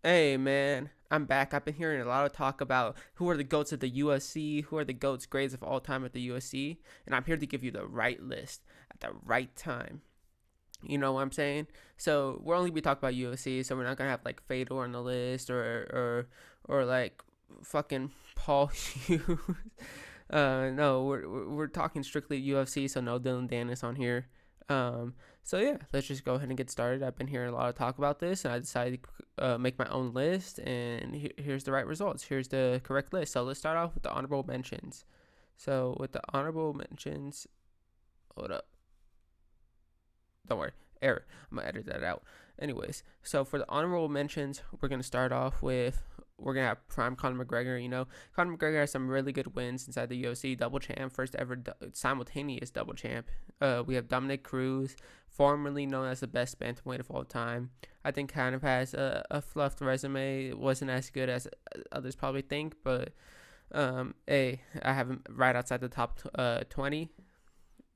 Hey man, I'm back. I've been hearing a lot of talk about who are the GOATs of the UFC, who are the GOATs grades of all time at the UFC, and I'm here to give you the right list at the right time. You know what I'm saying? So we're only be talking about UFC, so we're not gonna have like Fedor on the list or like fucking Paul Hughes. No, we're talking strictly UFC, so no Dylan Dennis on here. Um, so yeah, let's just go ahead and get started. I've been hearing a lot of talk about this, and I decided to make my own list. And here's the right results. Here's the correct list. So let's start off with the honorable mentions. So with the honorable mentions, hold up, don't worry, error. I'm gonna edit that out. Anyways, so for the honorable mentions, we're gonna start off with we're gonna have prime Conor McGregor. Conor McGregor has some really good wins inside the UFC. Double champ, first ever simultaneous double champ. We have Dominic Cruz, formerly known as the best bantamweight of all time. I think kind of has a fluffed resume. It wasn't as good as others probably think, but I have him right outside the top 20.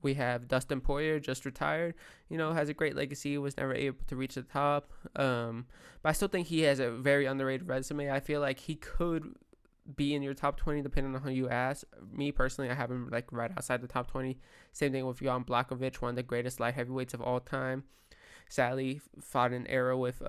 We have Dustin Poirier, just retired. Has a great legacy. Was never able to reach the top. But I still think he has a very underrated resume. I feel like he could be in your top 20 depending on who you ask. Me personally, I have him like right outside the top 20. Same thing with Jan Blachowicz, one of the greatest light heavyweights of all time. Sadly, fought an era with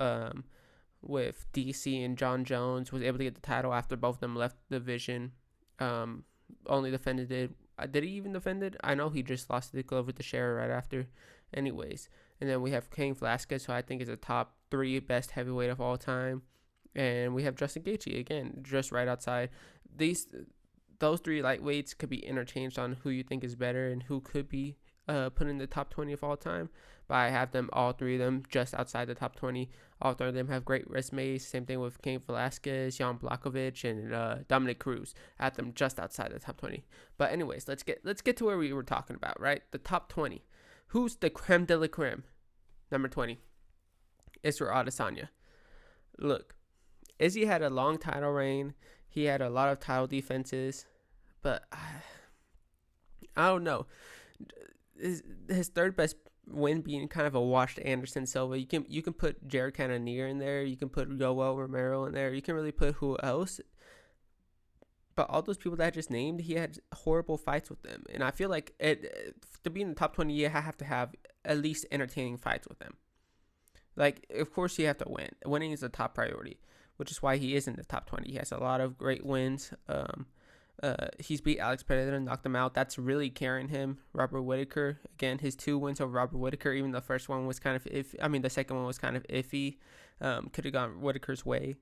DC and John Jones. Was able to get the title after both of them left the division. Only defended it. Did he even defend it? I know he just lost the glove with the share right after. Anyways, and then we have Cain Velasquez, who I think is a top 3 best heavyweight of all time, and we have Justin Gaethje again, just right outside. Those 3 lightweights could be interchanged on who you think is better and who could be put in the top 20 of all time. But I have them, all 3 of them, just outside the top 20. All 3 of them have great resumes. Same thing with Cain Velasquez, Jan Blachowicz, and Dominic Cruz. I have them just outside the top 20. But anyways, let's get to where we were talking about, right? The top 20. Who's the creme de la creme? Number 20, Israel Adesanya. Look, Izzy had a long title reign. He had a lot of title defenses, but I don't know. His third best win being kind of a washed Anderson Silva. You can put Jared Cannonier in there. You can put Yoel Romero in there. You can really put who else. But all those people that I just named, he had horrible fights with them, and I feel like to be in the top 20, you have to have at least entertaining fights with them. Like, of course, you have to win. Winning is a top priority, which is why he is in the top 20. He has a lot of great wins. He's beat Alex Pereira and knocked him out. That's really carrying him. Robert Whitaker, again, his 2 wins over Robert Whitaker. Even the first one was kind of iffy. I mean, the second one was kind of iffy. Could have gone Whitaker's way.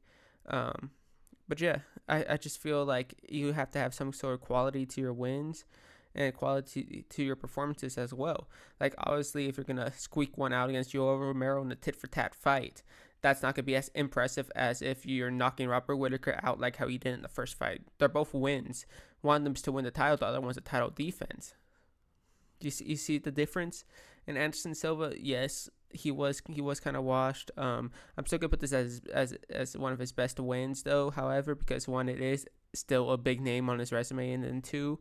But yeah, I just feel like you have to have some sort of quality to your wins and quality to your performances as well. Like, obviously, if you're going to squeak one out against Yoel Romero in a tit-for-tat fight, that's not going to be as impressive as if you're knocking Robert Whitaker out like how he did in the first fight. They're both wins. One of them's to win the title, the other one's a title defense. You see the difference? And Anderson Silva, yes, he was kind of washed. I'm still gonna put this as one of his best wins though. However, because one, it is still a big name on his resume, and then 2,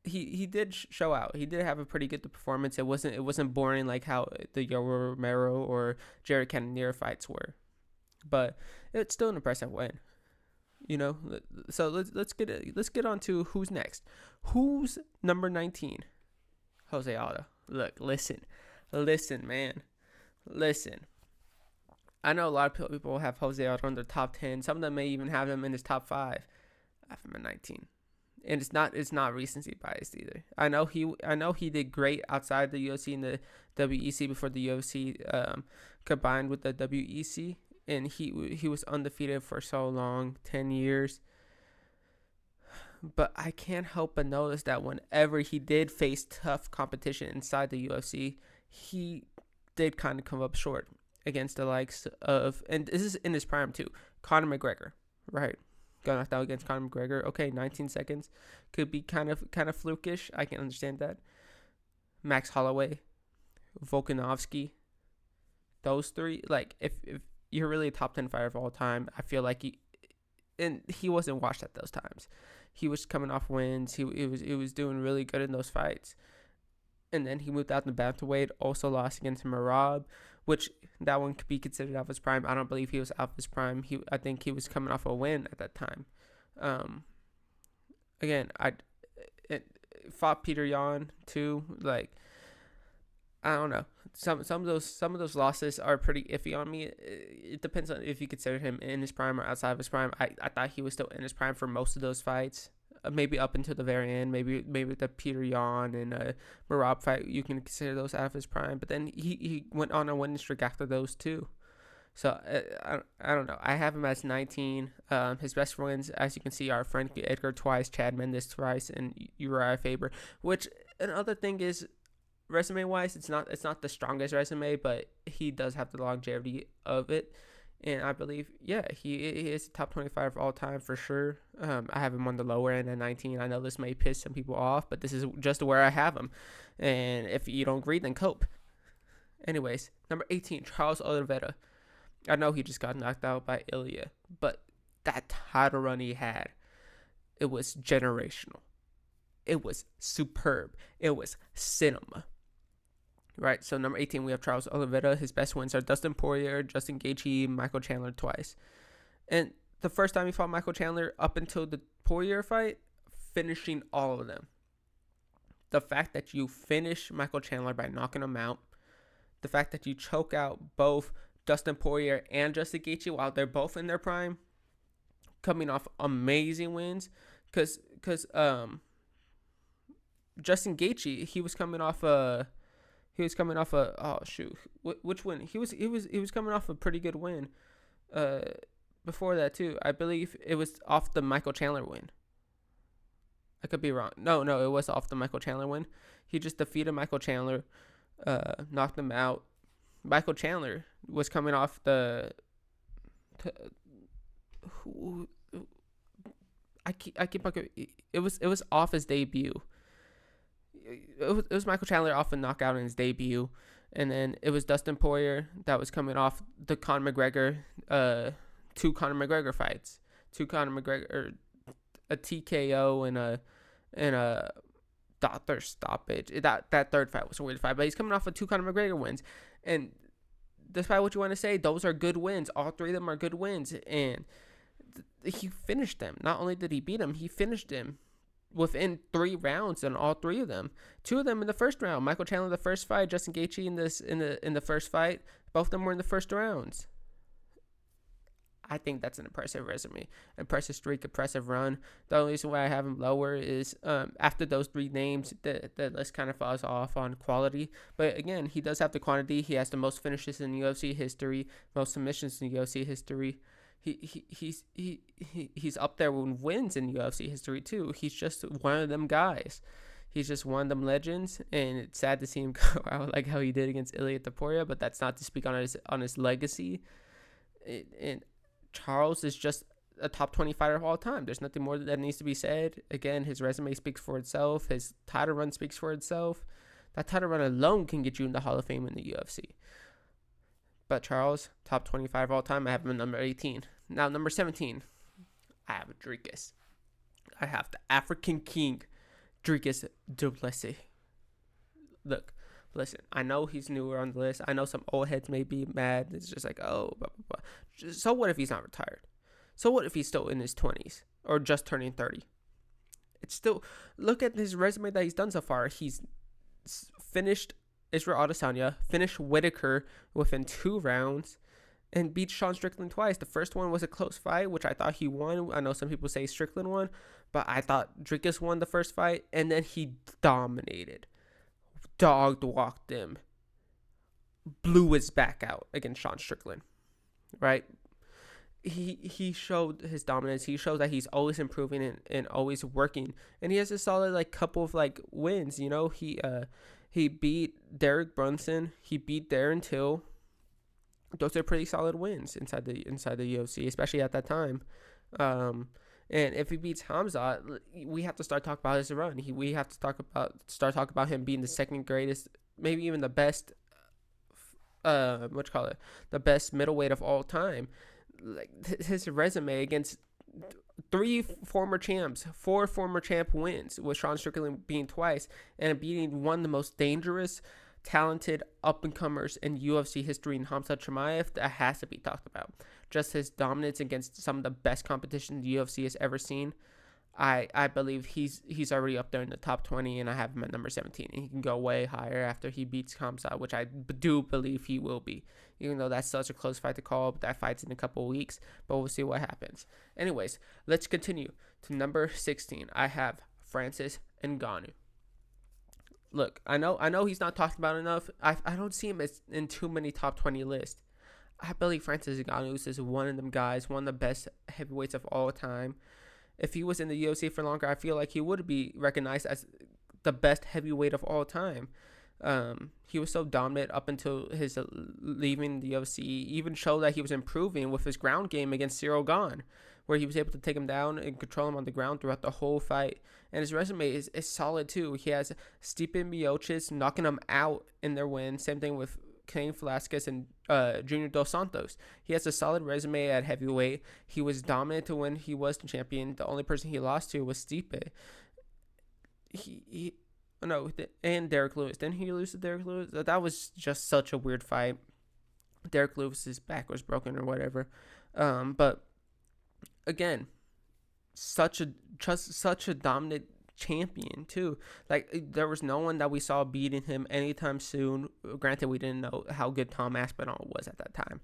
he did show out. He did have a pretty good performance. It wasn't boring like how the Yoel Romero or Jared Cannonier fights were, but it's still an impressive win. You know, so let's get on to who's next. Who's number 19? Jose Aldo. Look, listen, man, listen. I know a lot of people have Jose Aldo in their top 10. Some of them may even have him in his top 5. I have him at 19, and it's not recency bias either. I know he did great outside the UFC and the WEC before the UFC combined with the WEC, and he was undefeated for so long, 10 years. But I can't help but notice that whenever he did face tough competition inside the UFC, he did kind of come up short against the likes of, and this is in his prime too, Conor McGregor, right? Got knocked out against Conor McGregor. Okay, 19 seconds could be kind of flukish. I can understand that. Max Holloway, Volkanovski, those 3. Like, if you're really a top 10 fighter of all time, I feel like he wasn't washed at those times. He was coming off wins. He was doing really good in those fights. And then he moved out in the bantamweight. Also lost against Marab, which that one could be considered out of his prime. I don't believe he was out of his prime. I think he was coming off a win at that time. Um, Again, it fought Peter Yan too. Like, I don't know. Some of those losses are pretty iffy on me. It depends on if you consider him in his prime or outside of his prime. I thought he was still in his prime for most of those fights. Maybe up until the very end. Maybe the Peter Yan and Marab fight, you can consider those out of his prime. But then he went on a winning streak after those two. So I don't know. I have him as 19. His best wins, as you can see, are Frankie Edgar twice, Chad Mendes twice, and Uriah Faber. Which another thing is, resume wise, it's not the strongest resume, but he does have the longevity of it. And I believe, he is top 25 of all time for sure. I have him on the lower end at 19. I know this may piss some people off, but this is just where I have him. And if you don't agree, then cope. Anyways, number 18, Charles Oliveira. I know he just got knocked out by Ilya, but that title run he had, it was generational. It was superb. It was cinema. Right, so number 18, we have Charles Oliveira. His best wins are Dustin Poirier, Justin Gaethje, Michael Chandler twice. And the first time he fought Michael Chandler up until the Poirier fight, finishing all of them. The fact that you finish Michael Chandler by knocking him out, the fact that you choke out both Dustin Poirier and Justin Gaethje while they're both in their prime, coming off amazing wins, because Justin Gaethje, he was coming off a which win? He was coming off a pretty good win before that too. I believe it was off the Michael Chandler win. I could be wrong. No, it was off the Michael Chandler win. He just defeated Michael Chandler, knocked him out. Michael Chandler was coming off I keep it was off his debut. It was Michael Chandler off a knockout in his debut, and then it was Dustin Poirier that was coming off the Conor McGregor, two Conor McGregor fights, a TKO and a doctor stoppage. That third fight was a weird fight, but he's coming off of two Conor McGregor wins, and despite what you want to say, those are good wins. All three of them are good wins, and he finished them. Not only did he beat him, he finished him within 3 rounds in all 3 of them. 2 of them in the first round. Michael Chandler the first fight, Justin Gaethje in the first fight. Both of them were in the first rounds. I think that's an impressive resume, impressive streak, impressive run. The only reason why I have him lower is after those 3 names, the list kind of falls off on quality. But again, he does have the quantity. He has the most finishes in UFC history, most submissions in UFC history. He's up there with wins in UFC history too. He's just one of them guys. He's just one of them legends, and it's sad to see him go out like how he did against Ilia Topuria. But that's not to speak on his legacy. And Charles is just a top 20 fighter of all time. There's nothing more that needs to be said. Again, his resume speaks for itself. His title run speaks for itself. That title run alone can get you in the Hall of Fame in the UFC. But Charles, top 25 of all time, I have him at number 18. Now, number 17, I have Dricus. I have the African King, Dricus du Plessis. Look, listen, I know he's newer on the list. I know some old heads may be mad. It's just like, oh, blah, blah, blah. So what if he's not retired? So what if he's still in his 20s or just turning 30? It's still, look at his resume that he's done so far. He's finished Israel Adesanya, finished Whitaker within 2 rounds, and beat Sean Strickland twice. The first one was a close fight, which I thought he won. I know some people say Strickland won, but I thought Dricus won the first fight, and then he dominated. Dog-walked him. Blew his back out against Sean Strickland, right? He showed his dominance. He showed that he's always improving and always working. And he has a solid couple of wins. You know, he beat Derek Brunson. He beat Darren Till. Those are pretty solid wins inside the UFC, especially at that time. And if he beats Hamza, we have to start talking about his run. We have to start talking about him being the second greatest, maybe even the best. The best middleweight of all time. His resume against 4 former champ wins, with Sean Strickland being twice, and beating one of the most dangerous talented up-and-comers in UFC history in Hamza Chimaev, that has to be talked about. Just his dominance against some of the best competition the UFC has ever seen. I believe he's already up there in the top 20, and I have him at number 17. And he can go way higher after he beats Hamza, which I do believe he will be. Even though that's such a close fight to call, but that fight's in a couple of weeks. But we'll see what happens. Anyways, let's continue to number 16. I have Francis Ngannou. Look, I know he's not talked about enough. I don't see him as in too many top 20 lists. I believe Francis Ngannou is one of them guys, one of the best heavyweights of all time. If he was in the UFC for longer, I feel like he would be recognized as the best heavyweight of all time. He was so dominant up until his leaving the UFC. Even showed that he was improving with his ground game against Cyril Gane, where he was able to take him down and control him on the ground throughout the whole fight. And his resume is solid too. He has Stipe Miocic knocking him out in their win. Same thing with Cain Velasquez and Junior Dos Santos. He has a solid resume at heavyweight. He was dominant to when he was the champion. The only person he lost to was Stipe. And Derek Lewis. Didn't he lose to Derek Lewis? That was just such a weird fight. Derek Lewis's back was broken or whatever. But again, such a dominant champion too. Like, there was no one that we saw beating him anytime soon. Granted, we didn't know how good Tom Aspinall was at that time,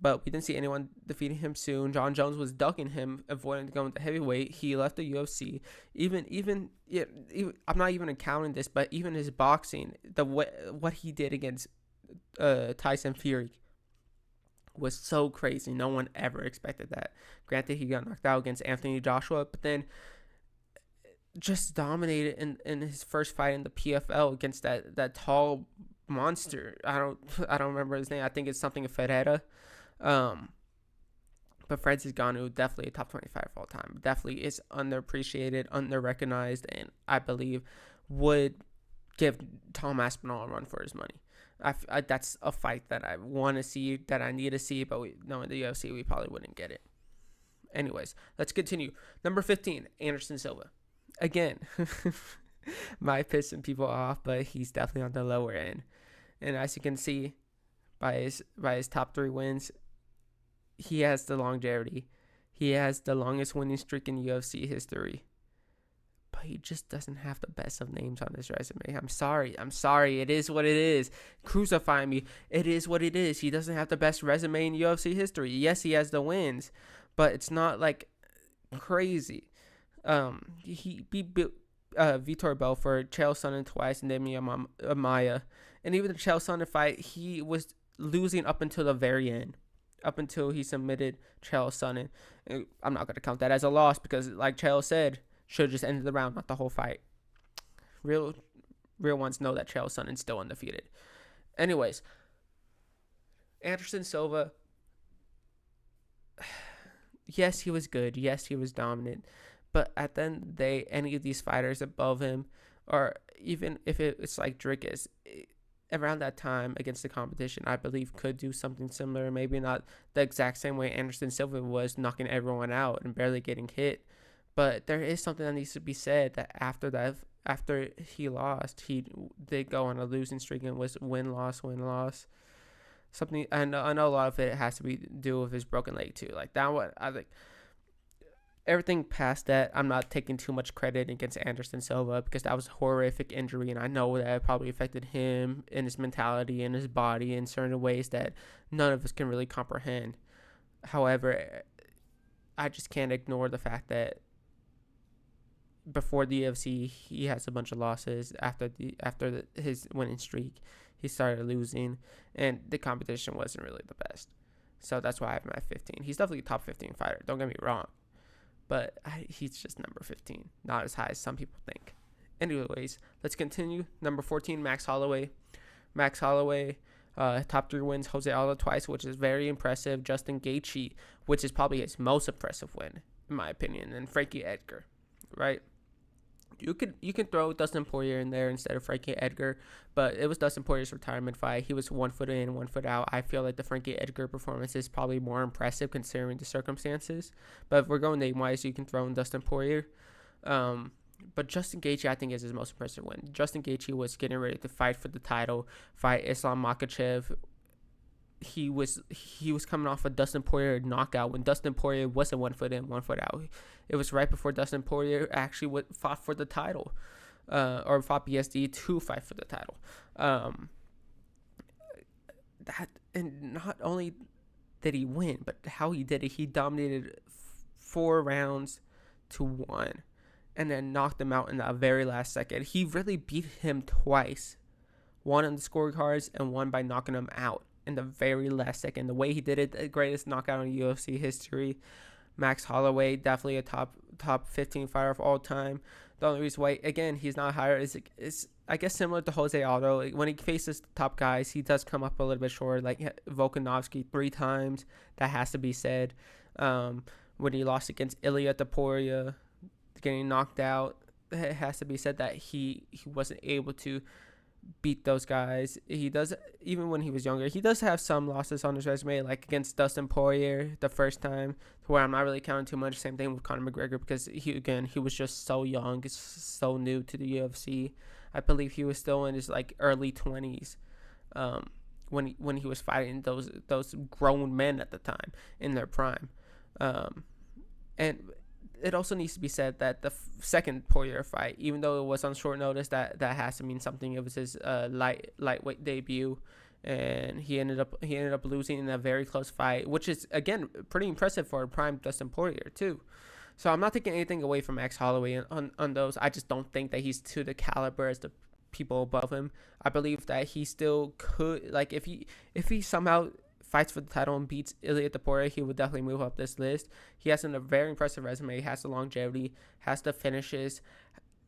but we didn't see anyone defeating him soon. John Jones was ducking him, avoiding going to heavyweight. He left the UFC. Even I'm not even accounting this, but even his boxing, what he did against Tyson Fury was so crazy. No one ever expected that. Granted, he got knocked out against Anthony Joshua, but then just dominated in his first fight in the PFL against that tall monster. I don't remember his name. I think it's something Ferreira. But Francis Ngannou, definitely a top 25 of all time. Definitely is underappreciated, underrecognized, and I believe would give Tom Aspinall a run for his money. That's a fight that I want to see, that I need to see, but knowing the UFC, we probably wouldn't get it. Anyways, let's continue. Number 15, Anderson Silva. Again, might pissing people off, but he's definitely on the lower end. And as you can see by his top 3 wins, he has the longevity. He has the longest winning streak in UFC history. But he just doesn't have the best of names on his resume. I'm sorry. It is what it is. Crucify me. It is what it is. He doesn't have the best resume in UFC history. Yes, he has the wins, but it's not like crazy. He beat Vitor Belfort, Chael Sonnen twice, and Demian Maia. And even the Chael Sonnen fight, he was losing up until the very end, up until he submitted Chael Sonnen. I'm not going to count that as a loss because, like Chael said, should have just ended the round, not the whole fight. Real ones know that Chael Sonnen's still undefeated. Anyways, Anderson Silva, yes, he was good. Yes, he was dominant. But at the end of the day, any of these fighters above him, or even if it's like Dricus, around that time against the competition, I believe could do something similar. Maybe not the exact same way Anderson Silva was, knocking everyone out and barely getting hit. But there is something that needs to be said, that after he lost, he did go on a losing streak and was win-loss. Something, I know a lot of it has to be do with his broken leg too. Like that one, I think. Everything past that, I'm not taking too much credit against Anderson Silva because that was a horrific injury, and I know that it probably affected him and his mentality and his body in certain ways that none of us can really comprehend. However, I just can't ignore the fact that before the UFC, he has a bunch of losses. After his winning streak, he started losing, and the competition wasn't really the best. So that's why I have him at 15. He's definitely a top 15 fighter. Don't get me wrong. But he's just number 15, not as high as some people think. Anyways, let's continue. Number 14, Max Holloway. Max Holloway, top 3 wins. Jose Aldo twice, which is very impressive. Justin Gaethje, which is probably his most impressive win, in my opinion. And Frankie Edgar, right? You can throw Dustin Poirier in there instead of Frankie Edgar, but it was Dustin Poirier's retirement fight. He was 1 foot in, 1 foot out. I feel like the Frankie Edgar performance is probably more impressive considering the circumstances. But if we're going name-wise, you can throw in Dustin Poirier. But Justin Gaethje, I think, is his most impressive win. Justin Gaethje was getting ready to fight for the title, fight Islam Makhachev. He was coming off a Dustin Poirier knockout when Dustin Poirier wasn't 1 foot in, 1 foot out. It was right before Dustin Poirier actually fought for the title, or fought BSD to fight for the title. That, and not only did he win, but how he did it, he dominated 4 rounds to 1, and then knocked him out in the very last second. He really beat him twice, one on the scorecards and one by knocking him out in the very last second. The way he did it, the greatest knockout in UFC history. Max Holloway, definitely a top 15 fighter of all time. The only reason why, again, he's not higher is I guess similar to Jose Aldo. When he faces the top guys, he does come up a little bit short, like Volkanovski 3 times. That has to be said. When he lost against Ilia Topuria, getting knocked out, it has to be said that he wasn't able to beat those guys. He does, even when he was younger, he does have some losses on his resume, like against Dustin Poirier the first time, to where I'm not really counting too much. Same thing with Conor McGregor, because he was just so young, so new to the UFC. I believe he was still in his like early 20s when he was fighting those grown men at the time in their prime. And it also needs to be said that the second Poirier fight, even though it was on short notice, that has to mean something. It was his lightweight debut, and he ended up losing in a very close fight, which is again pretty impressive for a prime Dustin Poirier too. So I'm not taking anything away from Max Holloway on those. I just don't think that he's to the caliber as the people above him. I believe that he still could, like, if he somehow fights for the title and beats Ilia Topuria, he would definitely move up this list. He has a very impressive resume. He has the longevity, has the finishes.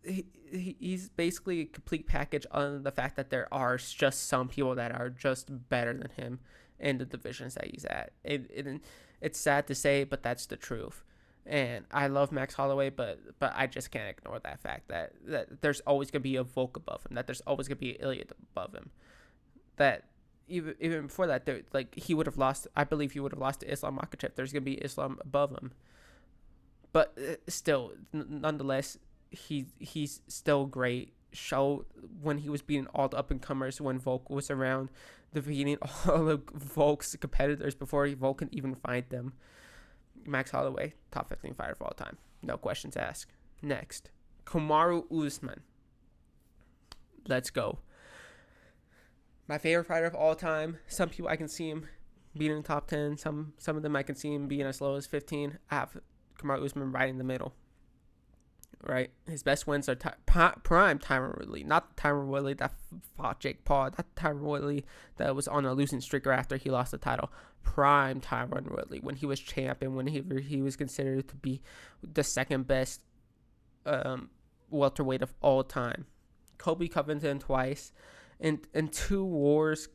He's basically a complete package, other than the fact that there are just some people that are just better than him in the divisions that he's at. It's sad to say, but that's the truth. And I love Max Holloway, but I just can't ignore that fact that there's always going to be a Volk above him, that there's always going to be Ilia above him. That even before that, he would have lost. I believe he would have lost to Islam Makhachev. There's gonna be Islam above him, but still, nonetheless, he's still great. Showed when he was beating all the up and comers when Volk was around, defeating all of Volk's competitors before Volk can even find them. Max Holloway, top 15 fighter of all time, no questions asked. Next, Kamaru Usman. Let's go. My favorite fighter of all time. Some people I can see him being in the top 10. Some of them I can see him being as low as 15. I have Kamaru Usman right in the middle. Right? His best wins are prime Tyron Woodley. Not Tyron Woodley that fought Jake Paul. Not Tyron Woodley that was on a losing streak after he lost the title. Prime Tyron Woodley. When he was champion. When he was considered to be the second best welterweight of all time. Colby Covington twice. In 2 wars,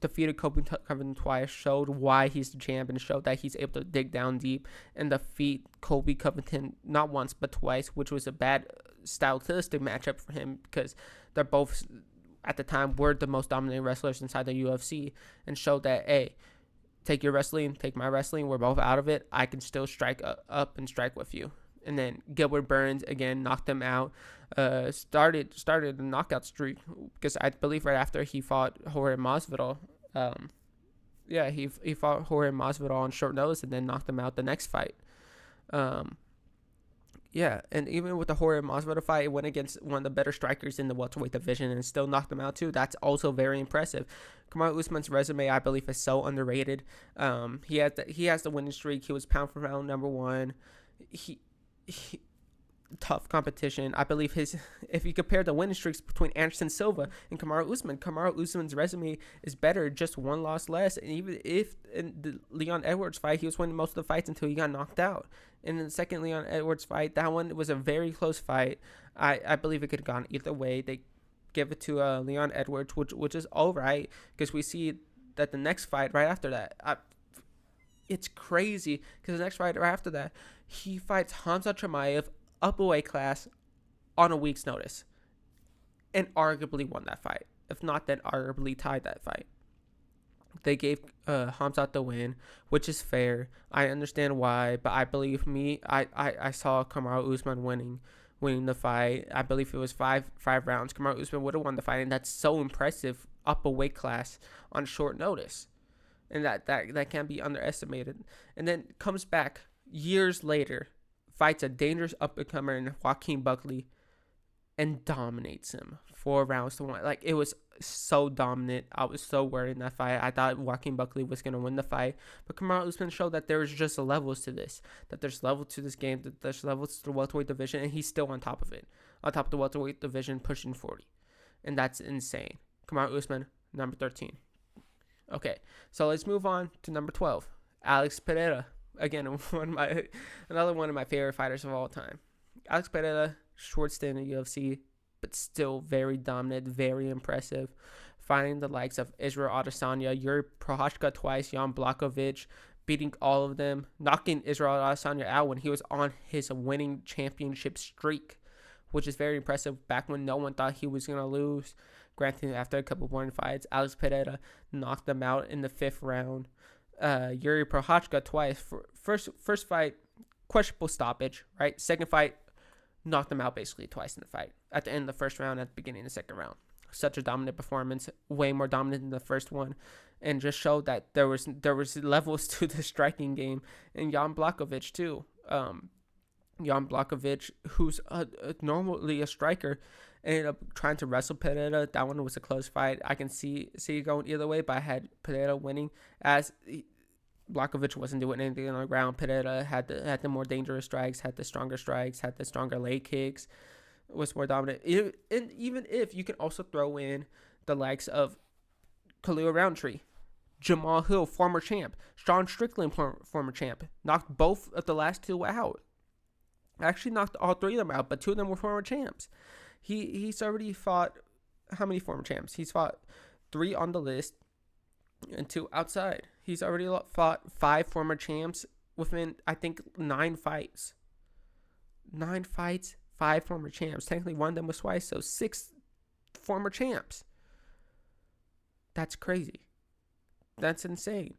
defeated Colby Covington twice, showed why he's the champ, and showed that he's able to dig down deep and defeat Colby Covington not once but twice, which was a bad stylistic matchup for him, because they're both at the time were the most dominant wrestlers inside the UFC, and showed that, hey, take your wrestling, take my wrestling, we're both out of it, I can still strike up and strike with you. And then Gilbert Burns again knocked him out. Started a knockout streak, because I believe right after he fought Jorge Masvidal. He fought Jorge Masvidal on short notice and then knocked him out the next fight. And even with the Jorge Masvidal fight, it went against one of the better strikers in the welterweight division and still knocked him out too. That's also very impressive. Kamaru Usman's resume, I believe, is so underrated. He has the winning streak. He was pound for pound number 1. He tough competition. I believe if you compare the winning streaks between Anderson Silva and Kamaru Usman's resume is better, just 1 loss less. And even if in the Leon Edwards fight, he was winning most of the fights until he got knocked out. And in the second Leon Edwards fight, that one was a very close fight. I believe it could have gone either way. They give it to Leon Edwards, which is all right, because we see that the next fight right after that, it's crazy, because the next fight right after that, he fights Hamza Chimaev up a weight class on a week's notice and arguably won that fight. If not, then arguably tied that fight. They gave Hamza the win, which is fair. I understand why, but I believe I saw Kamaru Usman winning winning the fight. I believe it was five rounds. Kamaru Usman would have won the fight, and that's so impressive up a weight class on short notice. And that can't be underestimated. And then comes back years later, fights a dangerous up-and-comer in Joaquin Buckley, and dominates him 4-1. Like, it was so dominant. I was so worried in that fight. I thought Joaquin Buckley was going to win the fight. But Kamaru Usman showed that there's just levels to this. That there's levels to this game. That there's levels to the welterweight division. And he's still on top of it. On top of the welterweight division, pushing 40. And that's insane. Kamaru Usman, number 13. Okay, so let's move on to number 12. Alex Pereira. Again, another one of my favorite fighters of all time. Alex Pereira, short stint in the UFC, but still very dominant, very impressive. Fighting the likes of Israel Adesanya, Yuri Prochazka twice, Jan Blachowicz, beating all of them, knocking Israel Adesanya out when he was on his winning championship streak, which is very impressive back when no one thought he was going to lose. Granted, after a couple boring fights, Alex Pereira knocked him out in the 5th round. Yuri Prochazka twice. First fight, questionable stoppage, right? Second fight, knocked him out basically twice in the fight. At the end of the 1st round, at the beginning of the 2nd round. Such a dominant performance, way more dominant than the first one, and just showed that there was levels to the striking game. And Jan Blachowicz too. Jan Blachowicz, who's normally a striker, ended up trying to wrestle Pereira. That one was a close fight. I can see it going either way, but I had Pereira winning, as Blachowicz wasn't doing anything on the ground. Pereira had the more dangerous strikes, had the stronger strikes, had the stronger leg kicks, was more dominant. And even if you can also throw in the likes of Khalil Roundtree, Jamal Hill, former champ, Sean Strickland, former champ, knocked both of the last 2 out. Actually knocked all 3 of them out, but 2 of them were former champs. He's already fought, how many former champs? He's fought 3 on the list and 2 outside. He's already fought 5 former champs within, I think, 9 fights. 9 fights, 5 former champs. Technically, one of them was twice, so 6 former champs. That's crazy. That's insane.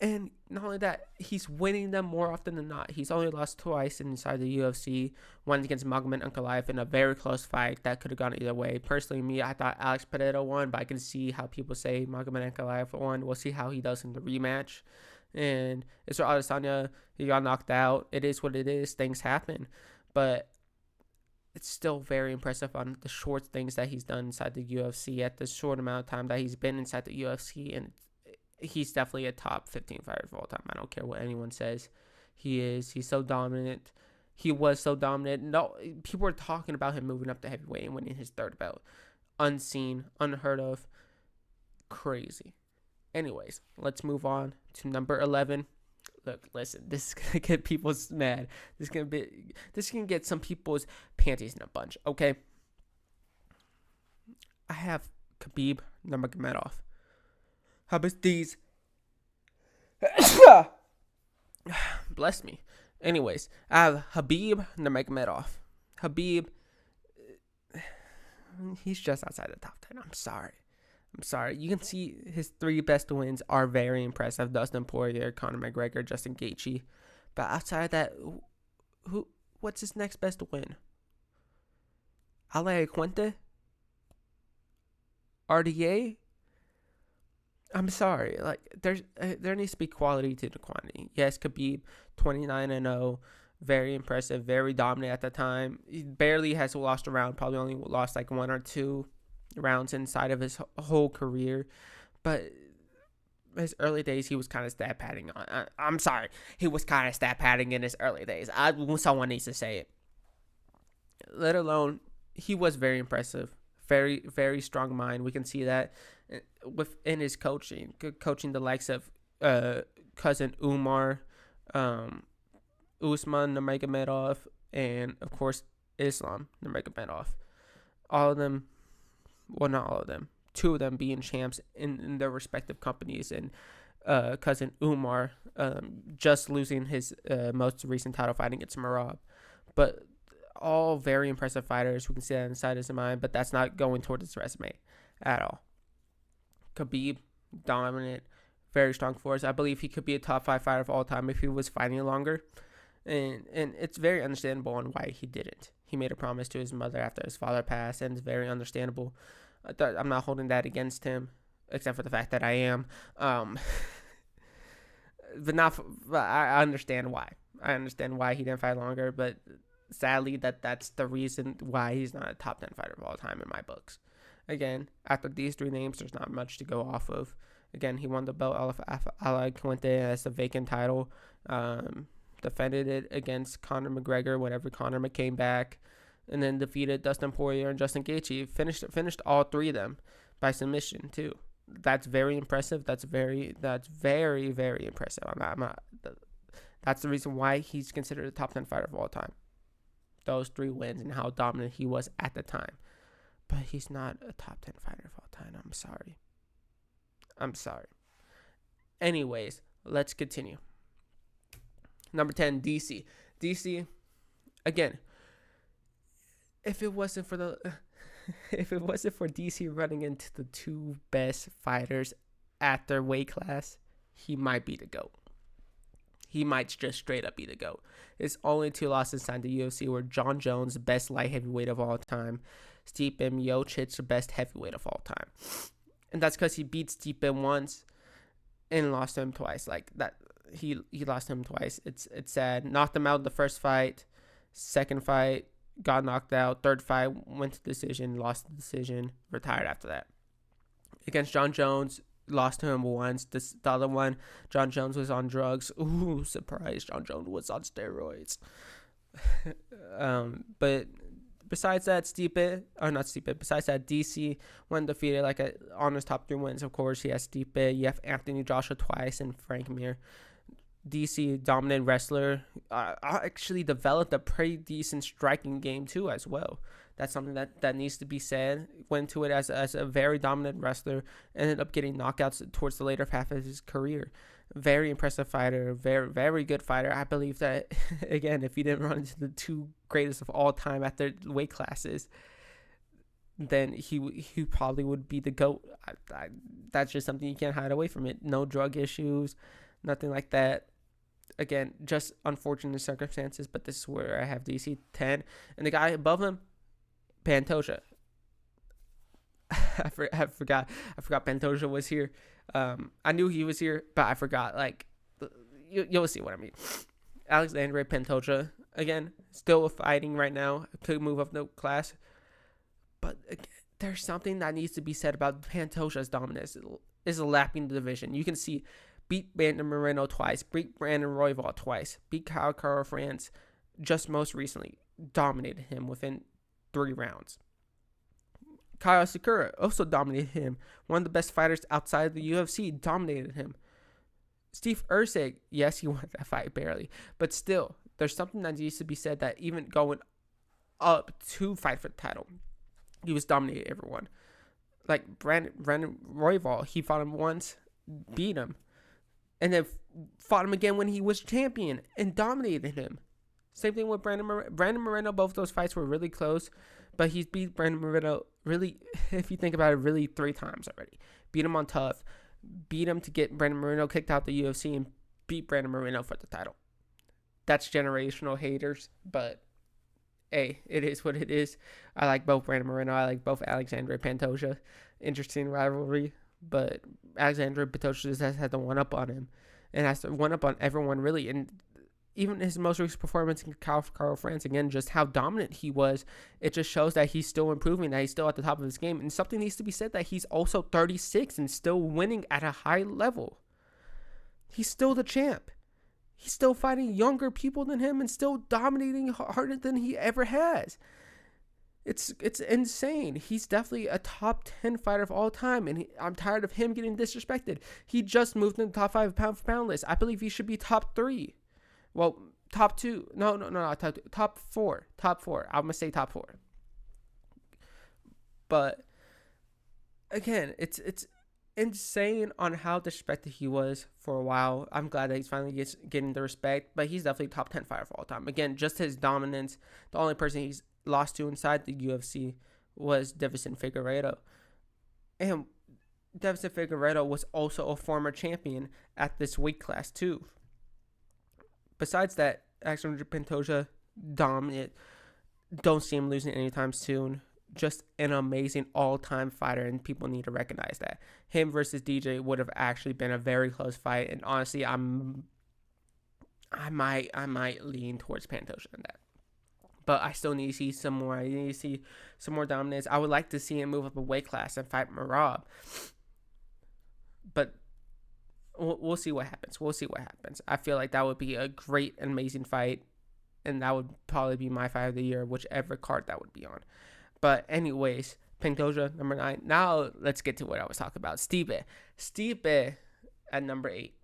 And not only that, he's winning them more often than not. He's only lost twice inside the UFC. One against Magomed Ankalaev in a very close fight that could have gone either way. Personally, I thought Alex Pereira won, but I can see how people say Magomed Ankalaev won. We'll see how he does in the rematch. And Israel Adesanya, he got knocked out. It is what it is. Things happen. But it's still very impressive on the short things that he's done inside the UFC at the short amount of time that he's been inside the UFC. And he's definitely a top 15 fighter of all time. I don't care what anyone says. He is. He's so dominant. He was so dominant. No, people were talking about him moving up to heavyweight and winning his 3rd belt. Unseen, unheard of, crazy. Anyways, let's move on to number 11. Look, listen, this is gonna get people mad. This can get some people's panties in a bunch. Okay, I have Khabib Nurmagomedov. How about these? Bless me. Anyways, I have Khabib Nurmagomedov. Khabib, he's just outside the top 10. I'm sorry. You can see his 3 best wins are very impressive. Dustin Poirier, Conor McGregor, Justin Gaethje. But outside of that, what's his next best win? Ale Quente? RDA? I'm sorry. Like, there needs to be quality to the quantity. Yes, Khabib, 29-0, very impressive, very dominant at the time. He barely has lost a round. Probably only lost like 1 or 2 rounds inside of his whole career. But his early days, he was kind of stat padding. I'm sorry, he was kind of stat padding in his early days. Someone needs to say it. Let alone, he was very impressive. Very, very strong mind. We can see that within his coaching the likes of cousin Umar, Usman Nurmagomedov, and of course Islam Nurmagomedov. All of them, well, not all of them, 2 of them being champs in their respective companies, and cousin Umar just losing his most recent title fight against Marab. But all very impressive fighters. We can see that inside his mind, but that's not going toward his resume at all. Khabib, dominant, very strong force. I believe he could be a top 5 fighter of all time if he was fighting longer. And it's very understandable on why he didn't. He made a promise to his mother after his father passed, and it's very understandable. I'm not holding that against him, except for the fact that I am. Um, but I understand why. I understand why he didn't fight longer, but sadly, that's the reason why he's not a top 10 fighter of all time in my books. Again, after these three names, there's not much to go off of. Again, he won the belt off Ala Quinte as a vacant title. Defended it against Conor McGregor whenever Conor came back, and then defeated Dustin Poirier and Justin Gaethje. Finished all three of them by submission too. That's very impressive. That's very very impressive. That's the reason why he's considered a top 10 fighter of all time. Those three wins and how dominant he was at the time. But he's not a top 10 fighter of all time. I'm sorry. Anyways, let's continue. Number 10, DC. DC, again, if it wasn't for DC running into the two best fighters at their weight class, he might be the GOAT. He might just straight up be the GOAT. His only two losses signed the UFC were Jon Jones, best light heavyweight of all time, Stipe Miocic, the best heavyweight of all time. And that's because he beat Stipe once and lost to him twice. Like that, he lost him twice. It's sad. Knocked him out in the first fight. Second fight, got knocked out. Third fight, went to decision, lost the decision, retired after that. Against Jon Jones, lost to him once. The other one, Jon Jones was on drugs. Ooh, surprise! Jon Jones was on steroids. But besides that, besides that, DC went defeated on his top three wins. Of course, he has Stipe. You have Anthony Joshua twice and Frank Mir. DC, dominant wrestler. Actually developed a pretty decent striking game too as well. That's something that needs to be said. Went to it as a very dominant wrestler. Ended up getting knockouts towards the later half of his career. Very impressive fighter. Very, very good fighter. I believe that, again, if he didn't run into the two greatest of all time at their weight classes, then he probably would be the GOAT. That's just something you can't hide away from it. No drug issues, nothing like that. Again, just unfortunate circumstances, but this is where I have DC 10. And the guy above him, Pantoja. I forgot Pantoja was here. I knew he was here, but I forgot. You'll see what I mean. Alexandre Pantoja, again, still fighting right now. Could move up the class. But again, there's something that needs to be said about Pantoja's dominance. Is lapping the division. You can see, beat Brandon Moreno twice, beat Brandon Royval twice, beat Kyle France just most recently, dominated him within 3 rounds. Kyle Sakura also dominated him. One of the best fighters outside of the UFC, dominated him. Steve Erceg, yes, he won that fight barely, but still, there's something that needs to be said that even going up to fight for the title, he was dominating everyone. Like Brandon Royval, he fought him once, beat him, and then fought him again when he was champion and dominated him. Same thing with Brandon Moreno. Both those fights were really close, but he's beat Brandon Moreno really, if you think about it, really 3 times already. Beat him on tough, beat him to get Brandon Moreno kicked out the UFC, and beat Brandon Moreno for the title. That's generational haters, but hey, it is what it is. I like both Brandon Moreno. I like both Alexandre Pantoja. Interesting rivalry, but Alexandre Pantoja just has had the one up on him, and has the one up on everyone really. And even his most recent performance in Kyle France, again, just how dominant he was, it just shows that he's still improving, that he's still at the top of his game. And something needs to be said that he's also 36 and still winning at a high level. He's still the champ. He's still fighting younger people than him and still dominating harder than he ever has. It's insane. He's definitely a top 10 fighter of all time, and I'm tired of him getting disrespected. He just moved in the top 5 pound for pound list. I believe he should be top 3. Well, top 2. No, top 4. Top 4. I'm going to say top 4. But, again, it's insane on how disrespected he was for a while. I'm glad that he's finally getting the respect, but he's definitely top 10 fighter of all time. Again, just his dominance. The only person he's lost to inside the UFC was Deiveson Figueiredo. And Deiveson Figueiredo was also a former champion at this weight class Besides that, Alexandre Pantoja, dominant. Don't see him losing anytime soon. Just an amazing all-time fighter, and people need to recognize that. Him versus DJ would have actually been a very close fight, and honestly, I might lean towards Pantoja in that. But I still need to see some more. I need to see some more dominance. I would like to see him move up a weight class and fight Marab. But we'll see what happens. We'll see what happens. I feel like that would be a great, amazing fight. And that would probably be my fight of the year, whichever card that would be on. But anyways, Pantoja, number 9. Now let's get to what I was talking about. Stipe at number 8.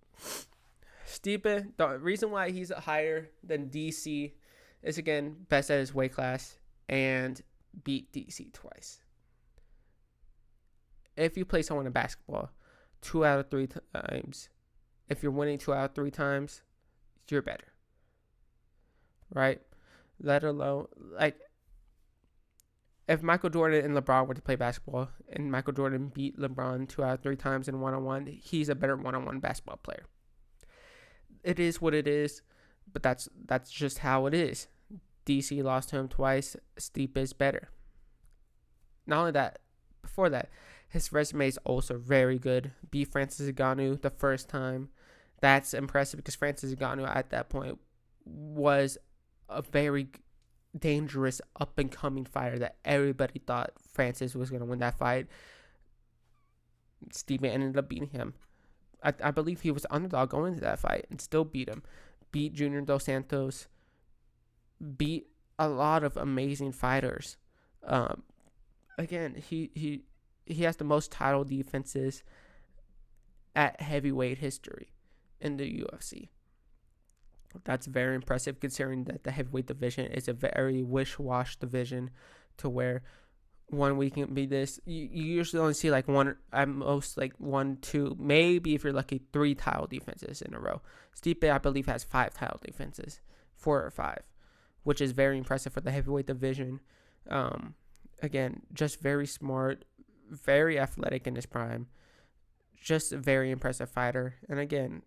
Stipe, the reason why he's higher than DC is, again, best at his weight class and beat DC twice. If you play someone in basketball 2 out of 3 times, if you're winning 2 out of 3 times, you're better. Right? Let alone, like, if Michael Jordan and LeBron were to play basketball and Michael Jordan beat LeBron 2 out of 3 times in one-on-one, he's a better one-on-one basketball player. It is what it is, but that's just how it is. DC lost to him twice. Stipe is better. Not only that, before that, his resume is also very good. Beat Francis Ngannou the first time. That's impressive because Francis Ngannou at that point was a very dangerous up-and-coming fighter that everybody thought Francis was going to win that fight. Stipe ended up beating him. I believe he was the underdog going into that fight and still beat him. Beat Junior Dos Santos. Beat a lot of amazing fighters. Again, he has the most title defenses at heavyweight history in the UFC. That's very impressive considering that the heavyweight division is a very wish-wash division to where 1 week can be this. You usually only see like one, at most like 1, 2, maybe if you're lucky, 3 title defenses in a row. Stipe, I believe, has 5 title defenses, 4 or 5, which is very impressive for the heavyweight division. Again, just very smart, very athletic in his prime, just a very impressive fighter. And again,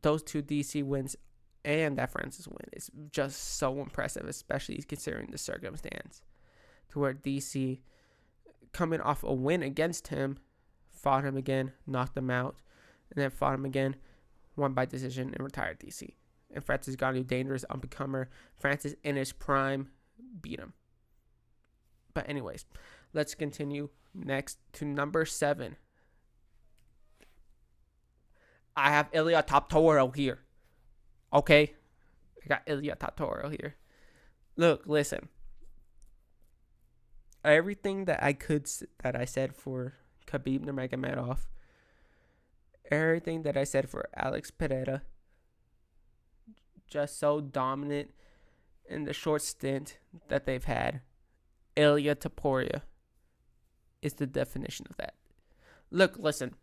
those 2 DC wins and that Francis win is just so impressive, especially considering the circumstance, to where DC, coming off a win against him, fought him again, knocked him out, and then fought him again, won by decision, and retired DC. And Francis Ngannou, dangerous up-and-comer. Francis in his prime, beat him. But anyways, let's continue next to number 7. I have Ilia Topuria here. Okay? I got Ilia Topuria here. Look, listen. Everything that I said for Khabib Nurmagomedov, everything that I said for Alex Pereira, just so dominant in the short stint that they've had, Ilia Topuria is the definition of that. Look, listen.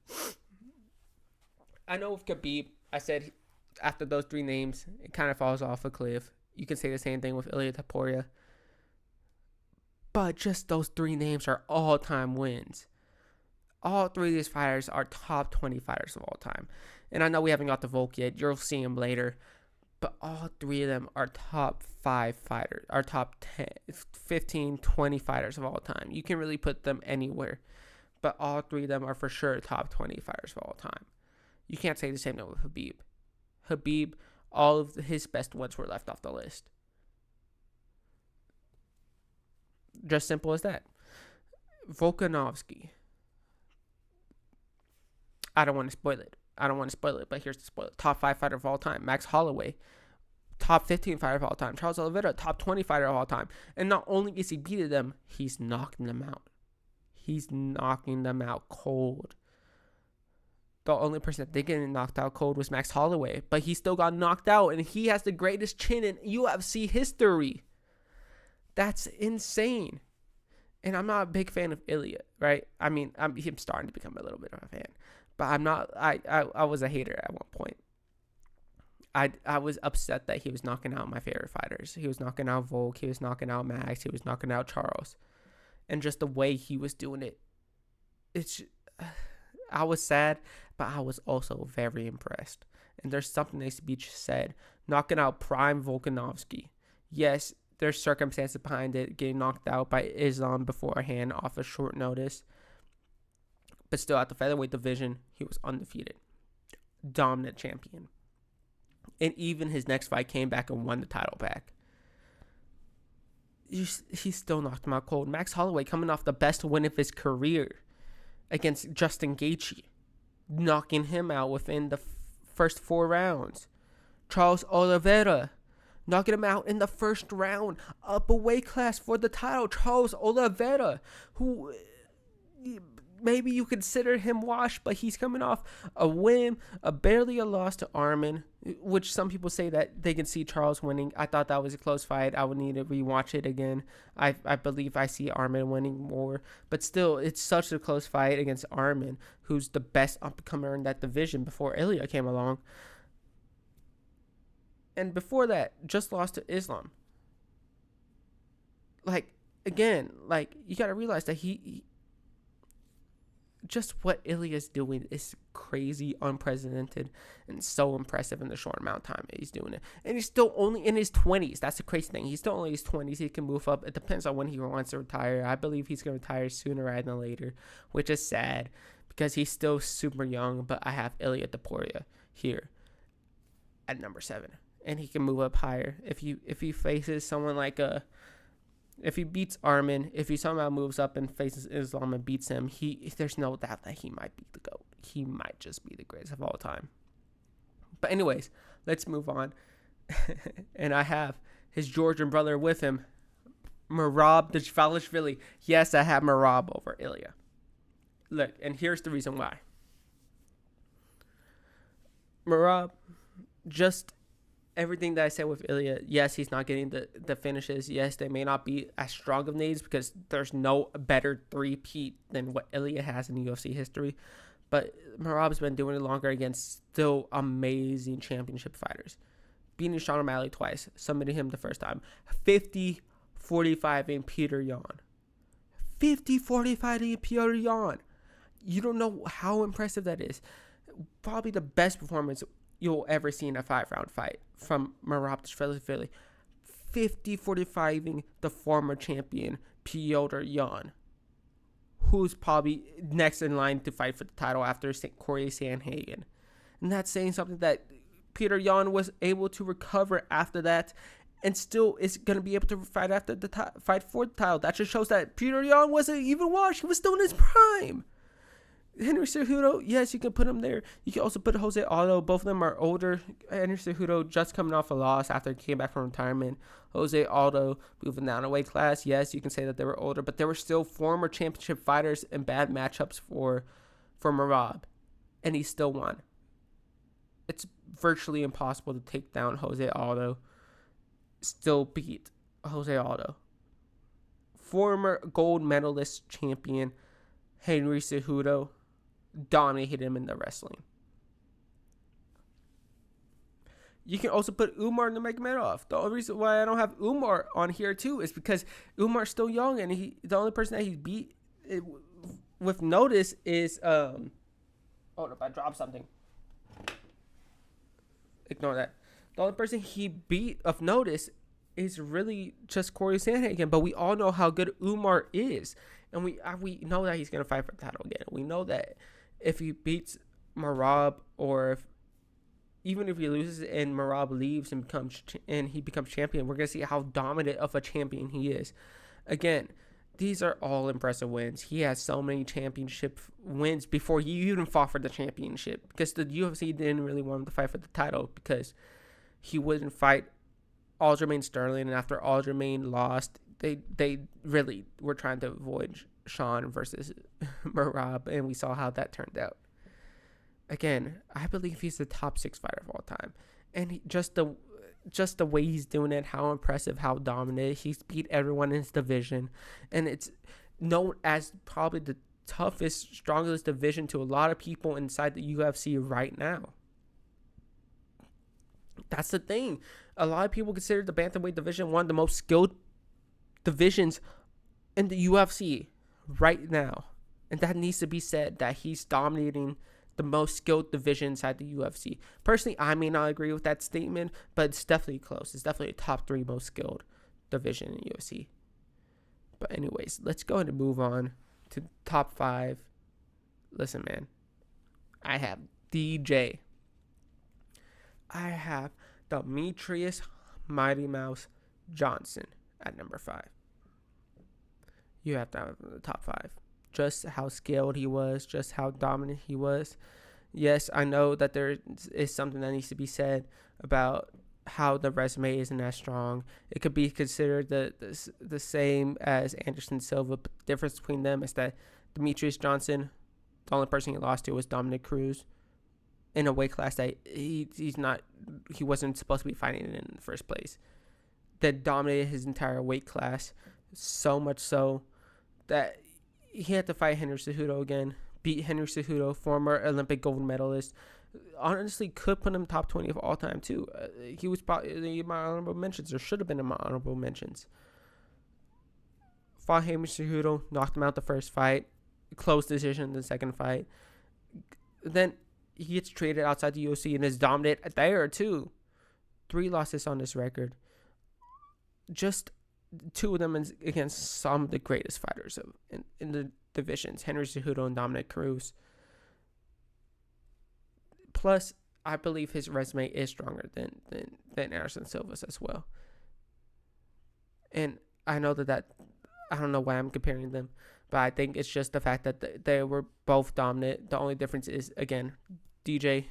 I know with Khabib, I said after those 3 names, it kind of falls off a cliff. You can say the same thing with Ilia Topuria. But just those 3 names are all-time wins. All 3 of these fighters are top 20 fighters of all time. And I know we haven't got to Volk yet. You'll see him later. But all 3 of them are top 5 fighters. Are top 10, 15, 20 fighters of all time. You can really put them anywhere. But all 3 of them are for sure top 20 fighters of all time. You can't say the same thing with Khabib. Khabib, all of his best ones were left off the list. Just simple as that. Volkanovski. I don't want to spoil it. But here's the spoiler. Top 5 fighter of all time. Max Holloway. Top 15 fighter of all time. Charles Oliveira. Top 20 fighter of all time. And not only is he beating them, he's knocking them out. He's knocking them out cold. The only person that did get knocked out cold was Max Holloway. But he still got knocked out. And he has the greatest chin in UFC history. That's insane. And I'm not a big fan of Ilia, right? I mean, I'm starting to become a little bit of a fan. But I'm not, I was a hater at one point. I was upset that he was knocking out my favorite fighters. He was knocking out Volk. He was knocking out Max. He was knocking out Charles. And just the way he was doing it. I was sad, but I was also very impressed. And there's something that needs to be said. Knocking out prime Volkanovski. Yes, there's circumstances behind it, getting knocked out by Islam beforehand off a short notice. But still, at the featherweight division, he was undefeated. Dominant champion. And even his next fight came back and won the title back. He still knocked him out cold. Max Holloway coming off the best win of his career against Justin Gaethje, knocking him out within the first 4 rounds. Charles Oliveira knocking him out in the first round, up a weight class for the title. Charles Oliveira, who maybe you consider him washed, but he's coming off a win, barely a loss to Arman, which some people say that they can see Charles winning. I thought that was a close fight. I would need to rewatch it again. I believe I see Arman winning more, but still, it's such a close fight against Arman, who's the best up-and-comer in that division before Ilya came along. And before that, just lost to Islam. Again, you got to realize that he just what Ilya's doing is crazy, unprecedented, and so impressive in the short amount of time that he's doing it. And he's still only in his 20s. That's the crazy thing. He's still only in his 20s. He can move up. It depends on when he wants to retire. I believe he's going to retire sooner rather than later, which is sad because he's still super young. But I have Ilya Topuria here at number 7. And he can move up higher if he faces someone if he beats Arman, if he somehow moves up and faces Islam and beats him, there's no doubt that he might be the GOAT. He might just be the greatest of all time. But anyways, let's move on. And I have his Georgian brother with him, Merab Dvalishvili. Yes, I have Merab over Ilya. Look, and here's the reason why. Merab, just everything that I said with Ilya, yes, he's not getting the finishes. Yes, they may not be as strong of names because there's no better three-peat than what Ilya has in UFC history. But Merab's been doing it longer against still amazing championship fighters. Beating Sean O'Malley twice, submitting him the first time. 50-45 in Peter Yan. 50-45 in Peter Yan. You don't know how impressive that is. Probably the best performance you'll ever see in a 5-round fight from Merab Dvalishvili. 50-45ing the former champion Piotr Yan, who's probably next in line to fight for the title after Corey Sandhagen. And that's saying something that Peter Yan was able to recover after that and still is going to be able to fight after the fight for the title. That just shows that Peter Yan wasn't even washed. He was still in his prime. Henry Cejudo, yes, you can put him there. You can also put Jose Aldo. Both of them are older. Henry Cejudo just coming off a loss after he came back from retirement. Jose Aldo moving down a weight class. Yes, you can say that they were older, but they were still former championship fighters and bad matchups for Merab, and he still won. It's virtually impossible to take down Jose Aldo. Still beat Jose Aldo. Former gold medalist champion Henry Cejudo dominated him in the wrestling. You can also put Umar Nurmagomedov. The only reason why I don't have Umar on here too is because Umar's still young, and the only person that he beat with notice is hold up, I dropped something. Ignore that. The only person he beat of notice is really just Corey Sandhagen, but we all know how good Umar is, and we know that he's gonna fight for the title again. We know that if he beats Merab, or even if he loses and Merab leaves and he becomes champion, we're gonna see how dominant of a champion he is. Again, these are all impressive wins. He has so many championship wins before he even fought for the championship, because the UFC didn't really want him to fight for the title because he wouldn't fight Aljamain Sterling, and after Aljamain lost, they really were trying to avoid Sean versus Merab, and we saw how that turned out. Again, I believe he's the top 6 fighter of all time, and just the way he's doing it, how impressive, how dominant. He's beat everyone in his division, and it's known as probably the toughest, strongest division to a lot of people inside the UFC right now. That's the thing. A lot of people consider the bantamweight division one of the most skilled divisions in the UFC right now. And that needs to be said, that he's dominating the most skilled division inside the UFC. Personally, I may not agree with that statement, but it's definitely close. It's definitely a top 3 most skilled division in UFC. But anyways, let's go ahead and move on to top 5. Listen, man, I have DJ. I have Demetrius Mighty Mouse Johnson at number 5. You have to have the top 5. Just how skilled he was, just how dominant he was. Yes, I know that there is something that needs to be said about how the resume isn't as strong. It could be considered the same as Anderson Silva, but the difference between them is that Demetrius Johnson, the only person he lost to was Dominic Cruz in a weight class that he wasn't supposed to be fighting in the first place. That dominated his entire weight class, so much so that he had to fight Henry Cejudo again. Beat Henry Cejudo, former Olympic gold medalist. Honestly, could put him top 20 of all time too. He was probably in my honorable mentions, or should have been in my honorable mentions. Fought Henry Cejudo, knocked him out the first fight, close decision in the second fight. Then he gets traded outside the UFC and is dominant there too. 3 losses on this record. Just 2 of them against some of the greatest fighters in the divisions, Henry Cejudo and Dominic Cruz. Plus, I believe his resume is stronger than Anderson Silva's as well. And I know that I don't know why I'm comparing them, but I think it's just the fact that they were both dominant. The only difference is, again, DJ,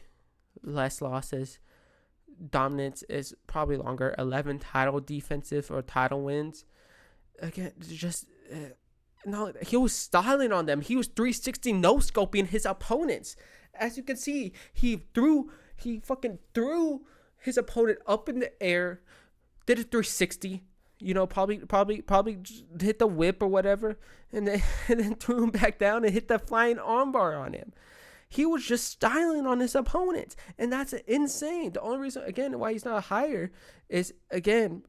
less losses. Dominance is probably longer. 11 title defensive or title wins. Again, just no, he was styling on them. He was 360 no-scoping his opponents. As you can see, he fucking threw his opponent up in the air, did a 360, probably hit the whip or whatever, and then threw him back down and hit the flying armbar on him. He was just styling on his opponents, and that's insane. The only reason, again, why he's not higher is, again,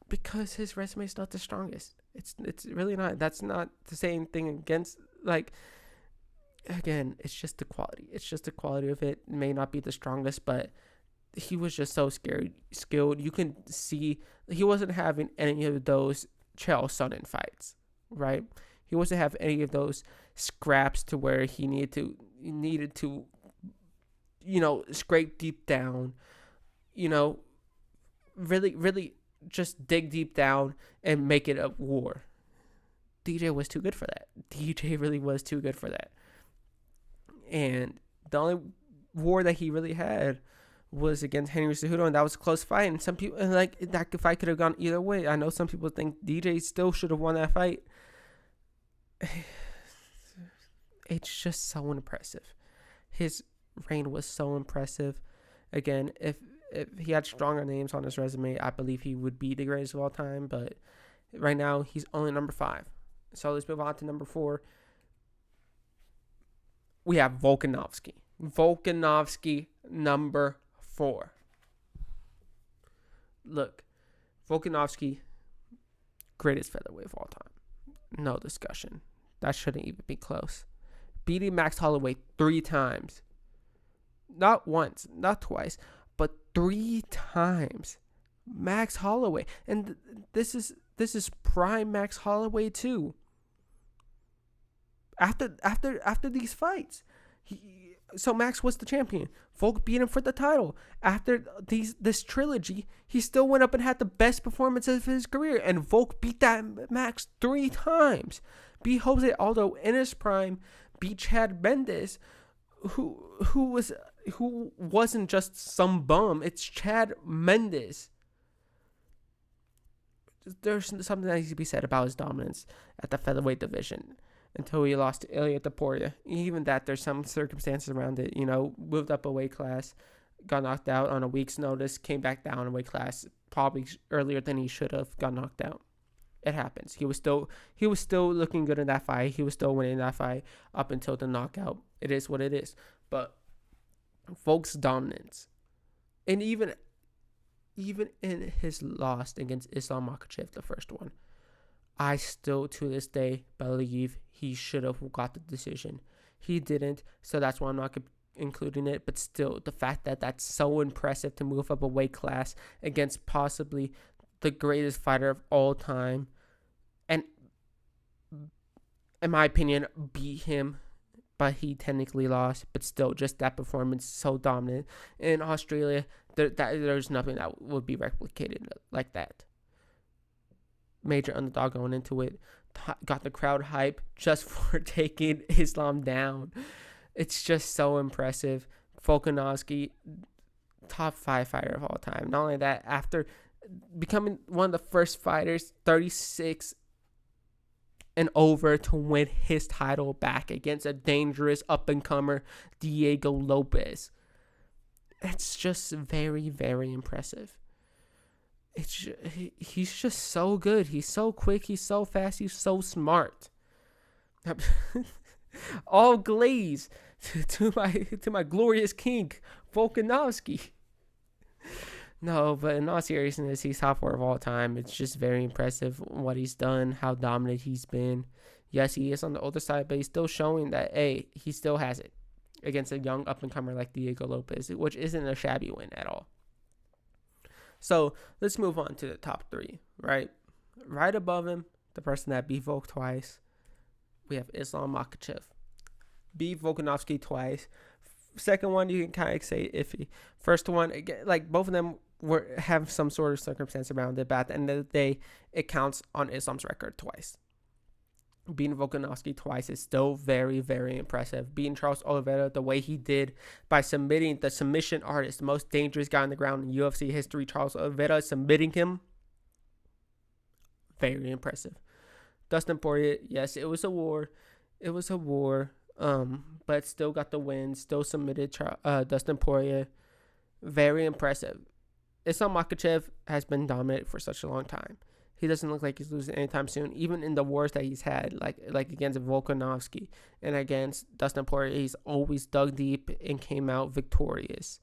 because his resume is not the strongest. It's really not. That's not the same thing against, again, it's just the quality. It's just the quality of it. It may not be the strongest, but he was just so skilled. You can see he wasn't having any of those Chael Sonnen fights, right? He wasn't having any of those scraps to where he needed to scrape deep down, really just dig deep down and make it a war. DJ was too good for that. DJ really was too good for that. And the only war that he really had was against Henry Cejudo, and that was a close fight. And some people, that fight could have gone either way. I know some people think DJ still should have won that fight. It's just so impressive. His reign was so impressive. Again, if he had stronger names on his resume, I believe he would be the greatest of all time. But right now, he's only number 5. So let's move on to number 4. We have Volkanovski. Volkanovski, number 4. Look, Volkanovski, greatest featherweight of all time. No discussion. That shouldn't even be close. Beating Max Holloway 3 times. Not once, not twice, but 3 times. Max Holloway. And this is prime Max Holloway too. After these fights, so Max was the champion. Volk beat him for the title. After this trilogy, he still went up and had the best performance of his career. And Volk beat that Max 3 times. Beat Jose Aldo in his prime. Beat Chad Mendes, who wasn't just some bum. It's Chad Mendes. There's something that needs to be said about his dominance at the featherweight division until he lost to Ilya Taporia. Even that, there's some circumstances around it. Moved up a weight class, got knocked out on a week's notice, came back down a weight class probably earlier than he should have, got knocked out. It happens. He was still looking good in that fight. He was still winning that fight up until the knockout. It is what it is. But Volk's dominance, and even in his loss against Islam Makhachev, the first one, I still to this day believe he should have got the decision. He didn't, so that's why I'm not including it. But still, the fact that that's so impressive to move up a weight class against possibly the greatest fighter of all time, and in my opinion, beat him, but he technically lost. But still, just that performance, so dominant. In Australia, there's nothing that would be replicated like that. Major underdog going into it, got the crowd hype just for taking Islam down. It's just so impressive. Volkanovski, top 5 fighter of all time. Not only that, after becoming one of the first fighters, 36 and over, to win his title back against a dangerous up-and-comer, Diego Lopez. It's just very, very impressive. He's just so good. He's so quick. He's so fast. He's so smart. All glaze to my glorious king, Volkanovski. No, but in all seriousness, he's top 4 of all time. It's just very impressive what he's done, how dominant he's been. Yes, he is on the older side, but he's still showing that, hey, he still has it against a young up-and-comer like Diego Lopez, which isn't a shabby win at all. So let's move on to the top 3, right? Right above him, the person that beat Volk twice, we have Islam Makhachev. Beat Volkanovski twice. Second one, you can kind of say iffy. First one, again, like both of them have some sort of circumstance around it, but at the end of the day, it counts on Islam's record twice. Beating Volkanovski twice is still very, very impressive. Beating Charles Oliveira the way he did by submitting the submission artist, the most dangerous guy on the ground in UFC history, Charles Oliveira, submitting him, very impressive. Dustin Poirier, yes, it was a war. But still got the win. Still submitted Dustin Poirier. Very impressive. Islam Makhachev has been dominant for such a long time. He doesn't look like he's losing anytime soon. Even in the wars that he's had, like against Volkanovski and against Dustin Poirier, he's always dug deep and came out victorious.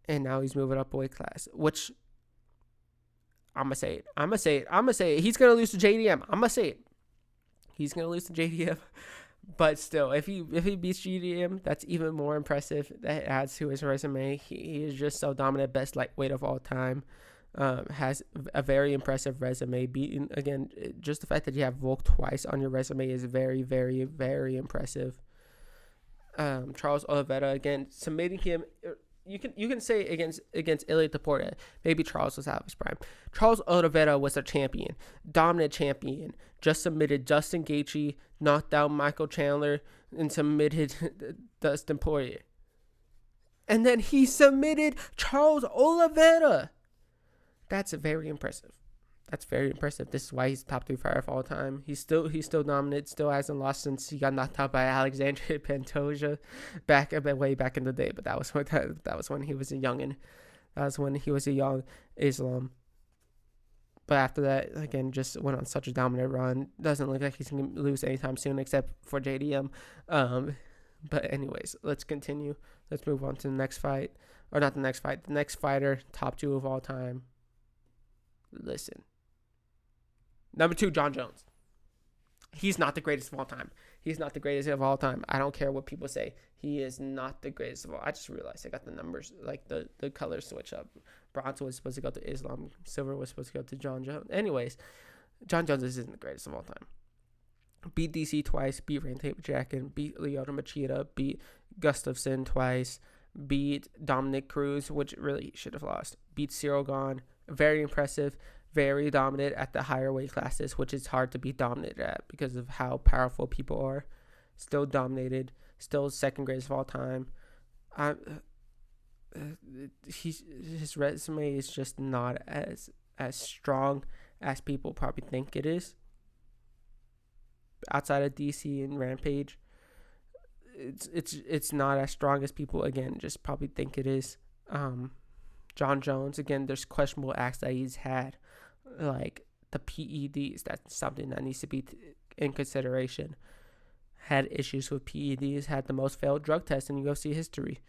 And now he's moving up a weight class, which I'm going to say it. He's going to lose to JDM. I'm going to say it. He's going to lose to JDM. But still, if he beats GDM, that's even more impressive. That adds to his resume. He is just so dominant, best lightweight of all time. Has a very impressive resume. Beating, again, just the fact that you have Volk twice on your resume is very, very, very impressive. Charles Oliveira, again, submitting him. You can say against Ilia Topuria, maybe Charles was out of his prime. Charles Oliveira was a champion, dominant champion. Just submitted Justin Gaethje, knocked out Michael Chandler, and submitted Dustin Poirier. And then he submitted Charles Oliveira. That's very impressive. This is why he's top 3 fighter of all time. He's still dominant. Still hasn't lost since he got knocked out by Alexandre Pantoja way back in the day. But that was when he was a youngin. That was when he was a young Islam. But after that, again, just went on such a dominant run. Doesn't look like he's going to lose anytime soon, except for JDM. But anyways, let's continue. Let's move on to the next fight. Or not the next fight. The next fighter, top 2 of all time. Listen. Number 2, Jon Jones. He's not the greatest of all time. I don't care what people say. He is not the greatest of all. I just realized I got the numbers, like the colors switch up. Bronze was supposed to go to Islam. Silver was supposed to go to Jon Jones. Anyways, Jon Jones isn't the greatest of all time. Beat DC twice. Beat Rantape Jacken. Beat Lyoto Machida. Beat Gustafsson twice. Beat Dominic Cruz, which really should have lost. Beat Cyril Gane. Very impressive. Very dominant at the higher weight classes, which is hard to be dominant at because of how powerful people are. Still dominated. Still second greatest of all time. His resume is just not as strong as people probably think it is. Outside of DC and Rampage, it's not as strong as people again just probably think it is. Jon Jones, again, there's questionable acts that he's had, like the PEDs. That's something that needs to be in consideration. Had issues with PEDs, had the most failed drug tests in UFC history.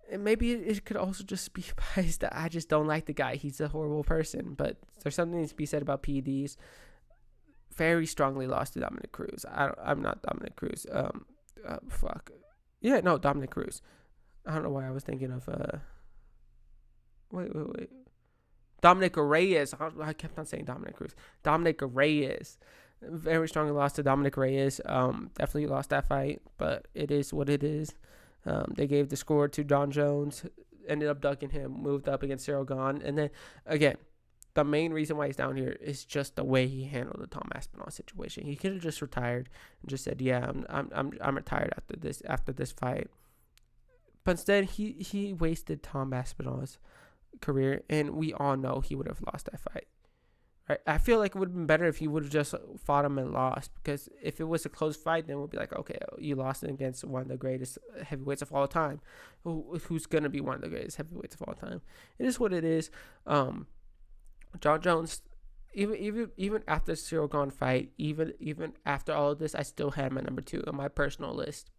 And maybe it could also just be biased that I just don't like the guy. He's a horrible person. But there's something to be said about PEDs. Very strongly lost to Dominic Cruz. I'm not Dominic Cruz. Dominic Cruz. I don't know why I was thinking of wait. Dominic Reyes. I kept on saying Dominic Cruz. Dominic Reyes. Very strong loss to Dominic Reyes. Definitely lost that fight, but it is what it is. They gave the score to John Jones, ended up ducking him, moved up against Cyril Gahn, and then again, the main reason why he's down here is just the way he handled the Tom Aspinall situation. He could have just retired and just said, "Yeah, I'm retired after this fight," but instead he wasted Tom Aspinall's career, and we all know he would have lost that fight. Right? I feel like it would have been better if he would have just fought him and lost, because if it was a close fight, then we'll be like, okay, you lost against one of the greatest heavyweights of all time. Who's going to be one of the greatest heavyweights of all time? It is what it is. John Jones, even after the Cyril Gahn fight, even after all of this, I still had my number 2 on my personal list.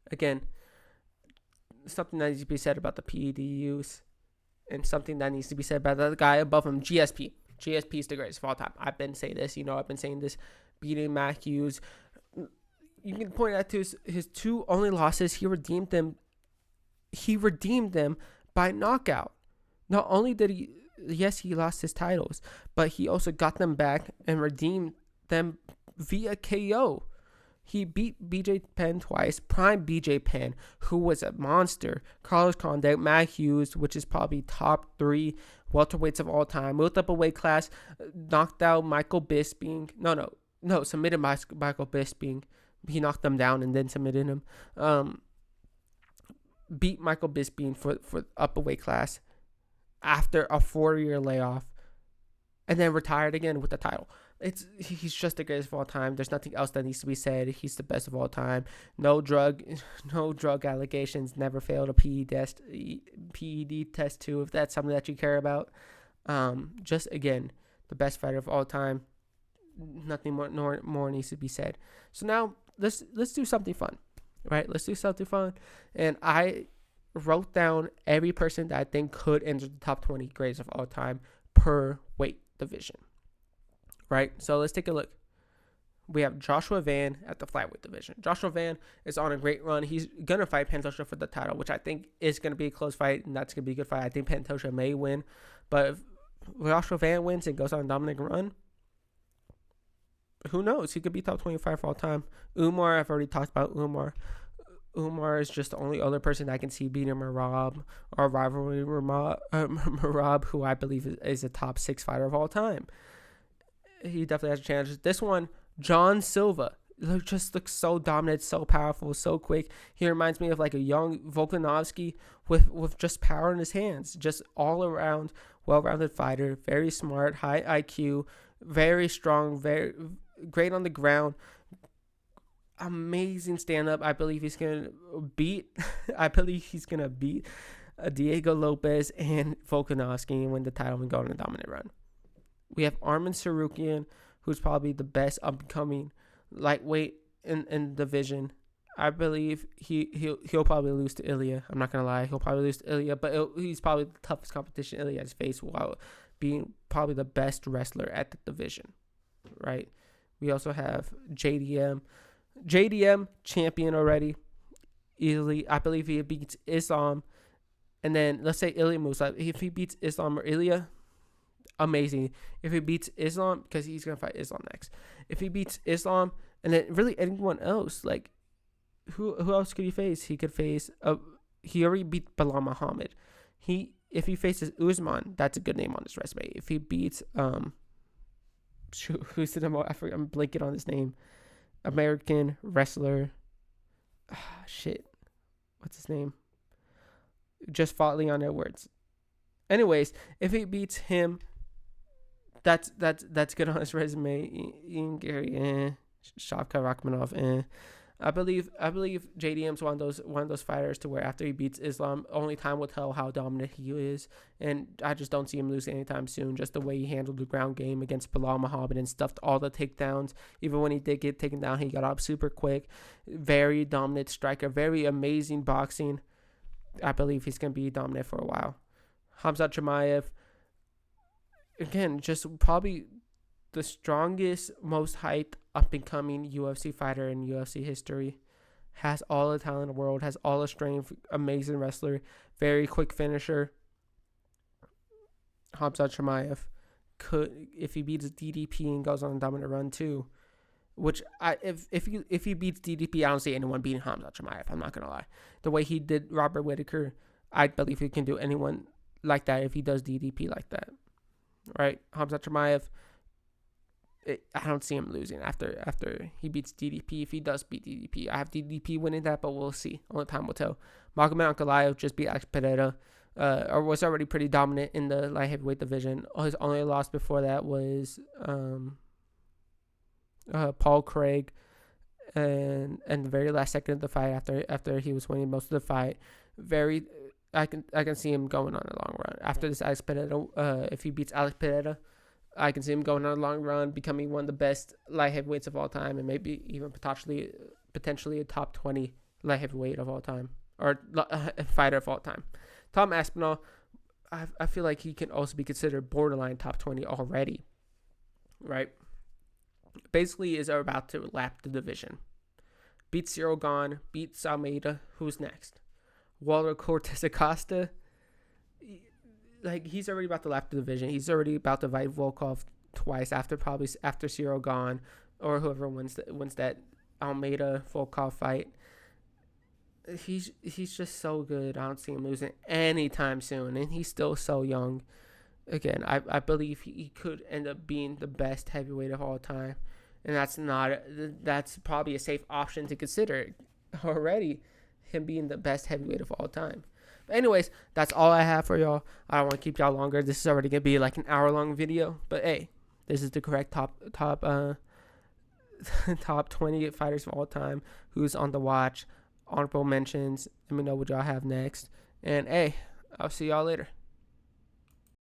Again, something that needs to be said about the PED use, and something that needs to be said about the guy above him, GSP. GSP is the greatest of all time. I've been saying this. I've been saying this. Beating Matt Hughes. You can point out to his 2 only losses. He redeemed them. He redeemed them by knockout. Not only did he, yes, he lost his titles, but he also got them back and redeemed them via KO. He beat BJ Penn twice. Prime BJ Penn, who was a monster. Carlos Condit, Matt Hughes, which is probably top 3 welterweights of all time. Moved up a weight class, knocked out Michael Bisping. No, submitted Michael Bisping. He knocked them down and then submitted him. Beat Michael Bisping for up a weight class after a 4-year layoff, and then retired again with the title. He's just the greatest of all time. There's nothing else that needs to be said. He's the best of all time. No drug allegations. Never failed a PED test too, if that's something that you care about. Just again, the best fighter of all time. Nothing more needs to be said. So now let's do something fun, right? Let's do something fun. And I wrote down every person that I think could enter the top 20 greatest of all time per weight division. Right? So let's take a look. We have Joshua Van at the flyweight division. Joshua Van is on a great run. He's going to fight Pantoja for the title, which I think is going to be a close fight, and that's going to be a good fight. I think Pantoja may win, but if Joshua Van wins and goes on a dominant run, who knows? He could be top 25 for all time. Umar, I've already talked about Umar. Umar is just the only other person I can see beating Merab, or rivalry Merab, who I believe is a top 6 fighter of all time. He definitely has a chance. This one, John Silva, just looks so dominant, so powerful, so quick. He reminds me of like a young Volkanovski with just power in his hands. Just all around well-rounded fighter, very smart, high IQ, very strong, very great on the ground. Amazing stand-up. I believe he's gonna beat Diego Lopez and Volkanovski and win the title and go on a dominant run. We have Arman Sarukian, who's probably the best upcoming lightweight in the division. I believe he'll probably lose to Ilya. I'm not gonna lie, he'll probably lose to Ilya, but he's probably the toughest competition Ilya has faced while being probably the best wrestler at the division. Right? We also have JDM champion already. Easily, I believe he beats Islam, and then let's say Ilya moves up. If he beats Islam or Ilya, amazing. If he beats Islam, because he's gonna fight Islam next. If he beats Islam, and then really anyone else, like who else could he face? He could face he already beat Bilal Muhammad. If he faces Usman, that's a good name on his resume. If he beats who's the number? I'm blanking on his name. American wrestler. What's his name? Just fought Leon Edwards. Anyways, if he beats him, that's good on his resume. Ian Gary, Shavkat Rakhmonov, I believe JDM's one of those fighters to where after he beats Islam, only time will tell how dominant he is, and I just don't see him losing anytime soon. Just the way he handled the ground game against Bilal Muhammad and stuffed all the takedowns. Even when he did get taken down, he got up super quick. Very dominant striker, very amazing boxing. I believe he's gonna be dominant for a while. Hamzat Chimaev, again, just probably the strongest, most hyped, up-and-coming UFC fighter in UFC history. Has all the talent in the world, has all the strength, amazing wrestler, very quick finisher. Hamza Chimaev could, if he beats DDP and goes on a dominant run too. Which if he beats DDP, I don't see anyone beating Hamza Chimaev. I'm not gonna lie. The way he did Robert Whitaker, I believe he can do anyone like that if he does DDP like that. Right, Hamza Chimaev. I don't see him losing after he beats DDP. If he does beat DDP, I have DDP winning that, but we'll see. Only time will tell. Magomed Ankalaev just beat Alex Pereira, or was already pretty dominant in the light heavyweight division. His only loss before that was Paul Craig, and the very last second of the fight after he was winning most of the fight. I can see him going on a long run after this Alex Pereira. If he beats Alex Pereira, I can see him going on a long run, becoming one of the best light heavyweights of all time, and maybe even potentially a top 20 light heavyweight of all time, or fighter of all time. Tom Aspinall, I feel like he can also be considered borderline top 20 already, right? Basically is about to lap the division. Beat Cyril Gane, beat Almeida. Who's next? Walter Cortez Acosta. Like, he's already about to lap the division. He's already about to fight Volkov twice after Cyril Gane, or whoever wins that Almeida Volkov fight. He's just so good. I don't see him losing anytime soon, and he's still so young. Again, I believe he could end up being the best heavyweight of all time, and that's probably a safe option to consider already, him being the best heavyweight of all time. But anyways, that's all I have for y'all. I don't want to keep y'all longer. This is already gonna be like an hour-long video, but hey, this is the correct top top 20 fighters of all time. Who's on the watch? Honorable mentions. Let me know what y'all have next. And hey, I'll see y'all later.